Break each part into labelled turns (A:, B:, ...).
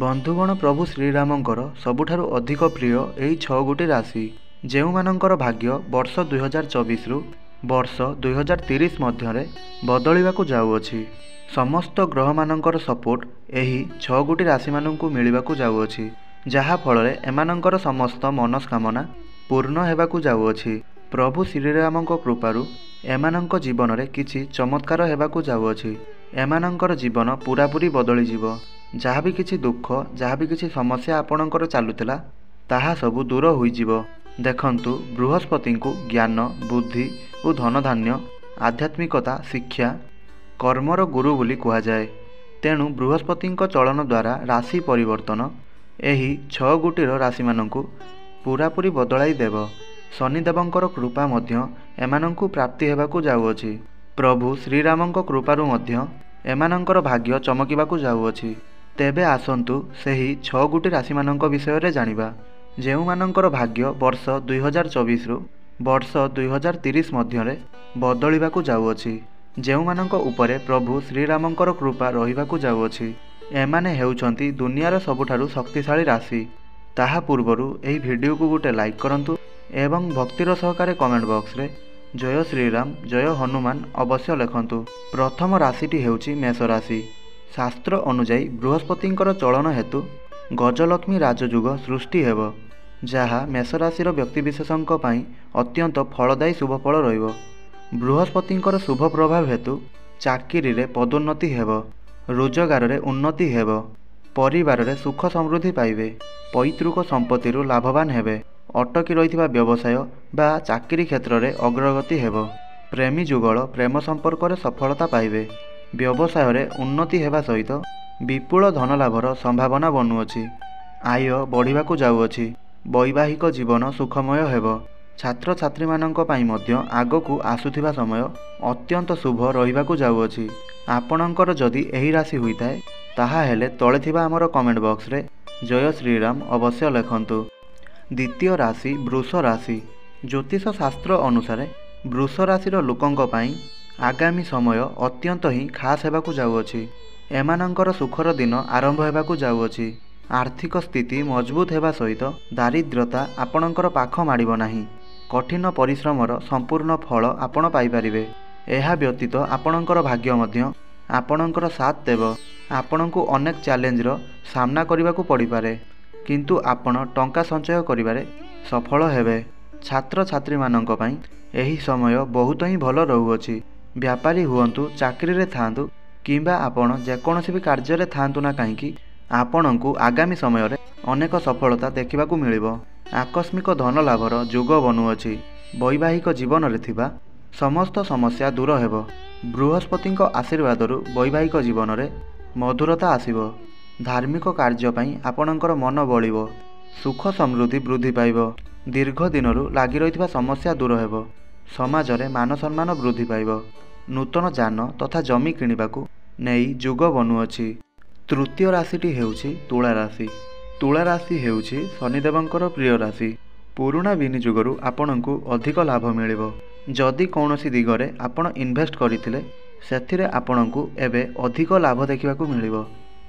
A: बंधुगण प्रभु श्रीरामंकर सबुठारु अधिक प्रिय एही 6 गोटी राशि जेउमानंकर भाग्य वर्ष 2024 रु वर्ष 2030 मध्य बदलिबाकु जाउअछि। समस्त ग्रह मानंकर सपोर्ट एही 6 गोटी राशि मानंकु मिलिबाकु जाउअछि, जहा फଳରେ एमानंकर समस्त मनस्कामना पूर्ण हेबाकु जाउअछि। प्रभु श्रीरामंक कृपारु एमानंक जीवन रे किछि चमत्कार हेबाकु जाउअछि। एमानंकर जीवन पूरापूरी बदली जिवो। जहाँ भी किसी दुख जहाँ भी किसी समस्या आपणकर चलुला ताहा सबू दूर होइजिवो। देखंतु बृहस्पति को ज्ञान बुद्धि और धनधान्य आध्यात्मिकता शिक्षा कर्मर गुरु बोली कहा जाए। तेणु बृहस्पति चलन द्वारा राशि परिवर्तन एही 6 गोटीर राशि मानंकु पूरापूरी बदलाई देव। शनिदेवंकर कृपा मध्य एमानंकु प्राप्ति हेबाकु जाउअछि। प्रभु श्रीरामंक कृपारु मध्य एमानंकर भाग्य चमकिबाकु जाउअछि। तेबे आसंतु सेही 6 गोटी राशि मानंक विषय रे जानिबा जेउ मानंकर भाग्य वर्ष 2024 रु वर्ष 2030 मध्य रे बदलिबाकु जाउअछि। जेउ मानंक उपरे प्रभु श्रीरामंकर कृपा रहिबाकु जाउअछि। एमाने हेउछंती दुनियार सबुठारु शक्तिशाली राशि। ताहा पूर्वरु एही वीडियो को गोटे लाइक करंतु एवं भक्तिर सहकारे कमेंट बॉक्स रे जय श्रीराम जय हनुमान अवश्य लिखंतु। प्रथम राशिटी हेउछि मेष राशि। शास्त्र अनुजाई बृहस्पतिंकर चलन हेतु गजलक्ष्मी राजयुग सृष्टि हेब, जहा मेष राशि व्यक्तिविशेषों अत्यंत फलदायी शुभफल रहिब। बृहस्पतिंकर शुभ प्रभाव हेतु चाकरी रे पदोन्नति हेब, रोजगार रे उन्नति हेब, परिवार रे सुख समृद्धि पाइबे, पैतृक संपत्ति लाभवान हेबे, अटकी रहिथिबा व्यवसाय बा चाकरी क्षेत्र रे अग्रगति हेब, प्रेमी जुगल प्रेम संपर्क रे सफलता पाइबे, व्यवसाय रे उन्नति हेबा सहित विपुल धन लाभर संभावना बनुअछि। आय बढ़िबाकु जाउअछि। वैवाहिक जीवन सुखमय हेब। छात्र छात्री मानंक पई मध्य आगकु आसुथिबा समय अत्यंत शुभ रहिबाकु जाउअछि। आपणकर जदि एही राशि होइताए ताहा हेले तळे थिबा हमर कमेंट बॉक्स रे जय श्रीराम अवश्य लिखंतु। द्वितीय राशि वृष राशि। ज्योतिष शास्त्र अनुसार वृष राशिर लोकंक पई आगामी समय अत्यंत ही खास हेबाकु जाउअछि। एमानंकर सुखर दिन आरंभ हेबाकु जाउअछि। आर्थिक स्थिति मजबूत हेबा सहित दारिद्रता आपणकर पाख माडिबो नाही। कठिन परिश्रमर संपूर्ण फल आपण पाई परिबे। एहा व्यतीत आपणकर भाग्य मध्य आपणकर साथ देव। आपणकु अनेक चैलेंजर सामना करिबाकु पड़ी पारे, किंतु आपण टंका संचय करिबारे सफल हेबे। छात्र छात्री मानंक पई एही समय बहुत ही भल रहुअछि। व्यापारी हुअंतु चाकरी रे थांतु किंबा आपण जेकोसी भी कार्य रे थांतु ना कहीं आपणकु आगामी समय रे अनेक सफलता देखिबाकु मिलिबो। आकस्मिक धन लाभर जोग बनुअछि। वैवाहिक जीवन रे थिबा समस्त समस्या दूर हेबो। बृहस्पतिंक आशीर्वादरु वैवाहिक जीवन रे मधुरता आसीबो। धार्मिक कार्य पई आपणकर मन बळिबो। सुख समृद्धि वृद्धि पाइबो। दीर्घ दिनरु लागि रहिथिबा समस्या दूर हेबो। समाज रे मान सम्मान वृद्धि पाइबो। नूतन जान तथा जमी किणिबाकू नेई जुग बनुअछि। तृतीय राशिटी हेउछि तुला राशि। तुला राशि हेउछि शनिदेवंकर प्रिय राशि। पुरुणा विनियोगरु आपणकु अधिक लाभ मिलिबो। जदि कौनसी दिगरे आपण इन्वेस्ट करिथिले सेथिरे आपणकु एबे अधिक लाभ देखिबाकू मिलिबो।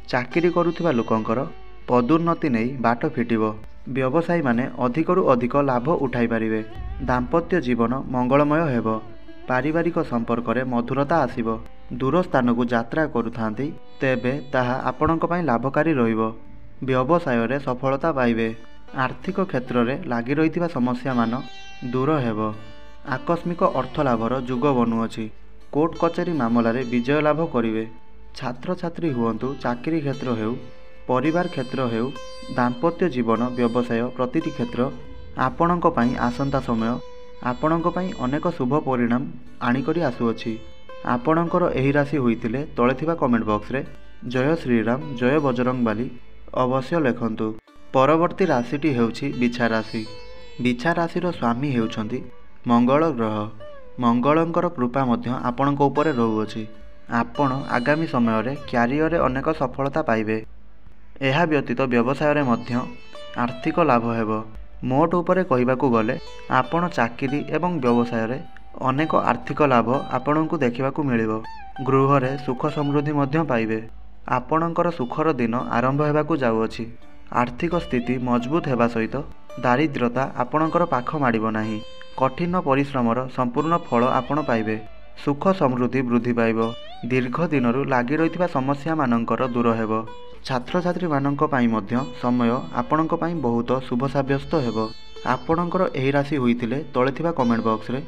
A: चाकरी करुथिबा लोकंकर पदोन्नति नेई बाट फिटिबो। व्यवसायी माने अधिकरु अधिक लाभ उठाई पारिबे। दाम्पत्य जीवन मंगलमय हेबो। पारिवारिक संपर्क रे मधुरता आसीबो। दूर स्थान को यात्रा करुथांती तेबे ताहा आपणक पई लाभकारी रहिबो। व्यवसाय रे सफलता पाइबे। आर्थिक क्षेत्र रे लागि रहिथिबा समस्या मान दूर हेबो। आकस्मिक अर्थ लाभर जुग बनुअछि। कोर्ट कचेरी मामला रे विजय लाभ करिवे। छात्र छात्री हुअंतु चाकरी क्षेत्र हेउ परिवार क्षेत्र हेउ दाम्पत्य जीवन व्यवसाय प्रतिटी क्षेत्र आपणक पई आसंता समय आपणक पई अनेक शुभ परिणाम आनिकरी आसुअछि। आपणकर एही राशि होइतिले तळे थिबा कमेंट बॉक्स रे जय श्रीराम जय बजरंगबली अवश्य लिखंतु। परवर्ती राशिटी हेउछि बिछा राशि। बिछा राशिर स्वामी हेउछंती मंगल ग्रह। मंगलंकर कृपा मध्य आपणक उपरे रहुअछि। आपण आगामी समय रे क्यारियर रे अनेक सफलता पाइबे। एहा व्यतीत व्यवसाय रे मध्य आर्थिक लाभ हेबो। मोट उपरे कहिबाकू गले आपण चाकरी एवं व्यवसाय रे अनेक आर्थिक लाभ आपणकु देखिबाकू मिलिबो। गृह रे सुख समृद्धि मध्य पाइबे। ଆପଣଙ୍କର ସୁଖର ଦିନ ଆରମ୍ଭ ହେବାକୁ ଯାଉଅଛି। ଆର୍ଥିକ ସ୍ଥିତି ମଜବୁତ ହେବା ସହିତ ଦାରିଦ୍ର୍ୟତା ଆପଣଙ୍କର ପାଖ ମାଡ଼ିବ ନାହିଁ। କଠିନ ପରିଶ୍ରମର ସମ୍ପୂର୍ଣ୍ଣ ଫଳ ଆପଣ ପାଇବେ। ସୁଖ ସମୃଦ୍ଧି ବୃଦ୍ଧି ପାଇବ। ଦୀର୍ଘ ଦିନରୁ ଲାଗି ରହିଥିବା ସମସ୍ୟାମାନଙ୍କର ଦୂର ହେବ। ଛାତ୍ରଛାତ୍ରୀମାନଙ୍କ ପାଇଁ ମଧ୍ୟ ସମୟ ଆପଣଙ୍କ ପାଇଁ ବହୁତ ଶୁଭ ସାବ୍ୟସ୍ତ ହେବ। ଆପଣଙ୍କର ଏହି ରାଶି ହୋଇଥିଲେ ତଳେ ଥିବା କମେଣ୍ଟ ବକ୍ସରେ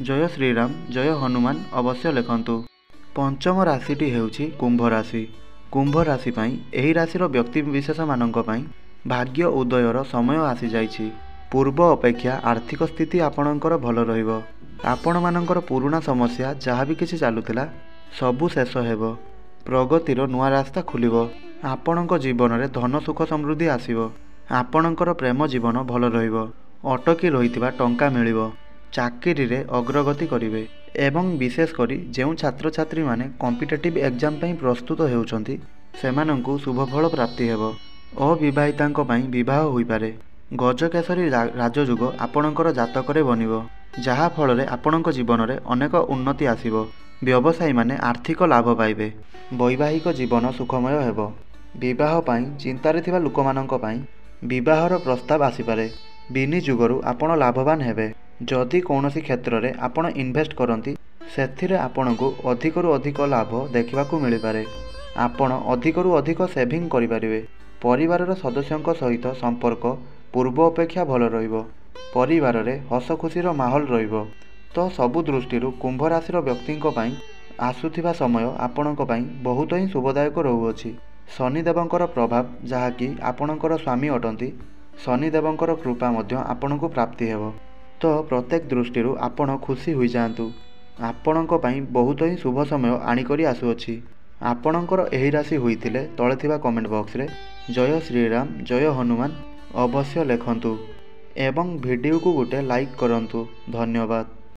A: ଜୟ ଶ୍ରୀରାମ ଜୟ ହନୁମାନ ଅବଶ୍ୟ ଲେଖନ୍ତୁ। ପଞ୍ଚମ ରାଶିଟି ହେଉଛି କୁମ୍ଭ ରାଶି। କୁମ୍ଭ ରାଶି ପାଇଁ ଏହି ରାଶିର ବ୍ୟକ୍ତିବିଶେଷମାନଙ୍କ ପାଇଁ ଭାଗ୍ୟ ଉଦୟର ସମୟ ଆସିଯାଇଛି। ପୂର୍ବ ଅପେକ୍ଷା ଆର୍ଥିକ ସ୍ଥିତି ଆପଣଙ୍କର ଭଲ ରହିବ। ଆପଣମାନଙ୍କର ପୁରୁଣା ସମସ୍ୟା ଯାହା ବି କିଛି ଚାଲୁଥିଲା ସବୁ ଶେଷ ହେବ। ପ୍ରଗତିର ନୂଆ ରାସ୍ତା ଖୋଲିବ। ଆପଣଙ୍କ ଜୀବନରେ ଧନ ସୁଖ ସମୃଦ୍ଧି ଆସିବ। ଆପଣଙ୍କର ପ୍ରେମ ଜୀବନ ଭଲ ରହିବ। ଅଟକି ରହିଥିବା ଟଙ୍କା ମିଳିବ। ଚାକିରିରେ ଅଗ୍ରଗତି କରିବେ ଏବଂ ବିଶେଷ କରି ଯେଉଁ ଛାତ୍ରଛାତ୍ରୀମାନେ କମ୍ପିଟେଟିଭ୍ ଏକ୍ଜାମ ପାଇଁ ପ୍ରସ୍ତୁତ ହେଉଛନ୍ତି ସେମାନଙ୍କୁ ଶୁଭଫଳ ପ୍ରାପ୍ତି ହେବ। ଅବିବାହିତାଙ୍କ ପାଇଁ ବିବାହ ହୋଇପାରେ। ଗଜକେଶରୀ ରାଜଯୋଗ ଆପଣଙ୍କର ଜାତକରେ ବନିବ, ଯାହାଫଳରେ ଆପଣଙ୍କ ଜୀବନରେ ଅନେକ ଉନ୍ନତି ଆସିବ। ବ୍ୟବସାୟୀମାନେ ଆର୍ଥିକ ଲାଭ ପାଇବେ। ବୈବାହିକ ଜୀବନ ସୁଖମୟ ହେବ। ବିବାହ ପାଇଁ ଚିନ୍ତାରେ ଥିବା ଲୋକମାନଙ୍କ ପାଇଁ ବିବାହର ପ୍ରସ୍ତାବ ଆସିପାରେ। ବିନିଯୋଗରୁ ଆପଣ ଲାଭବାନ ହେବେ। ଯଦି କୌଣସି କ୍ଷେତ୍ରରେ ଆପଣ ଇନଭେଷ୍ଟ କରନ୍ତି ସେଥିରେ ଆପଣଙ୍କୁ ଅଧିକରୁ ଅଧିକ ଲାଭ ଦେଖିବାକୁ ମିଳିପାରେ। ଆପଣ ଅଧିକରୁ ଅଧିକ ସେଭିଂ କରିପାରିବେ। ପରିବାରର ସଦସ୍ୟଙ୍କ ସହିତ ସମ୍ପର୍କ ପୂର୍ବ ଅପେକ୍ଷା ଭଲ ରହିବ। ପରିବାରରେ ହସ ଖୁସିର ମାହୋଲ ରହିବ। ତ ସବୁ ଦୃଷ୍ଟିରୁ କୁମ୍ଭ ରାଶିର ବ୍ୟକ୍ତିଙ୍କ ପାଇଁ ଆସୁଥିବା ସମୟ ଆପଣଙ୍କ ପାଇଁ ବହୁତ ହିଁ ଶୁଭଦାୟକ ରହୁଅଛି। ଶନିଦେବଙ୍କର ପ୍ରଭାବ, ଯାହାକି ଆପଣଙ୍କର ସ୍ୱାମୀ ଅଟନ୍ତି, ଶନିଦେବଙ୍କର କୃପା ମଧ୍ୟ ଆପଣଙ୍କୁ ପ୍ରାପ୍ତି ହେବ। ତ ପ୍ରତ୍ୟେକ ଦୃଷ୍ଟିରୁ ଆପଣ ଖୁସି ହୋଇଯାଆନ୍ତୁ। ଆପଣଙ୍କ ପାଇଁ ବହୁତ ହିଁ ଶୁଭ ସମୟ ଆଣିକରି ଆସୁଅଛି। ଆପଣଙ୍କର ଏହି ରାଶି ହୋଇଥିଲେ ତଳେ ଥିବା କମେଣ୍ଟ ବକ୍ସରେ ଜୟ ଶ୍ରୀରାମ ଜୟ ହନୁମାନ ଅବଶ୍ୟ ଲେଖନ୍ତୁ ଏବଂ ଭିଡ଼ିଓକୁ ଗୋଟେ ଲାଇକ୍ କରନ୍ତୁ। ଧନ୍ୟବାଦ।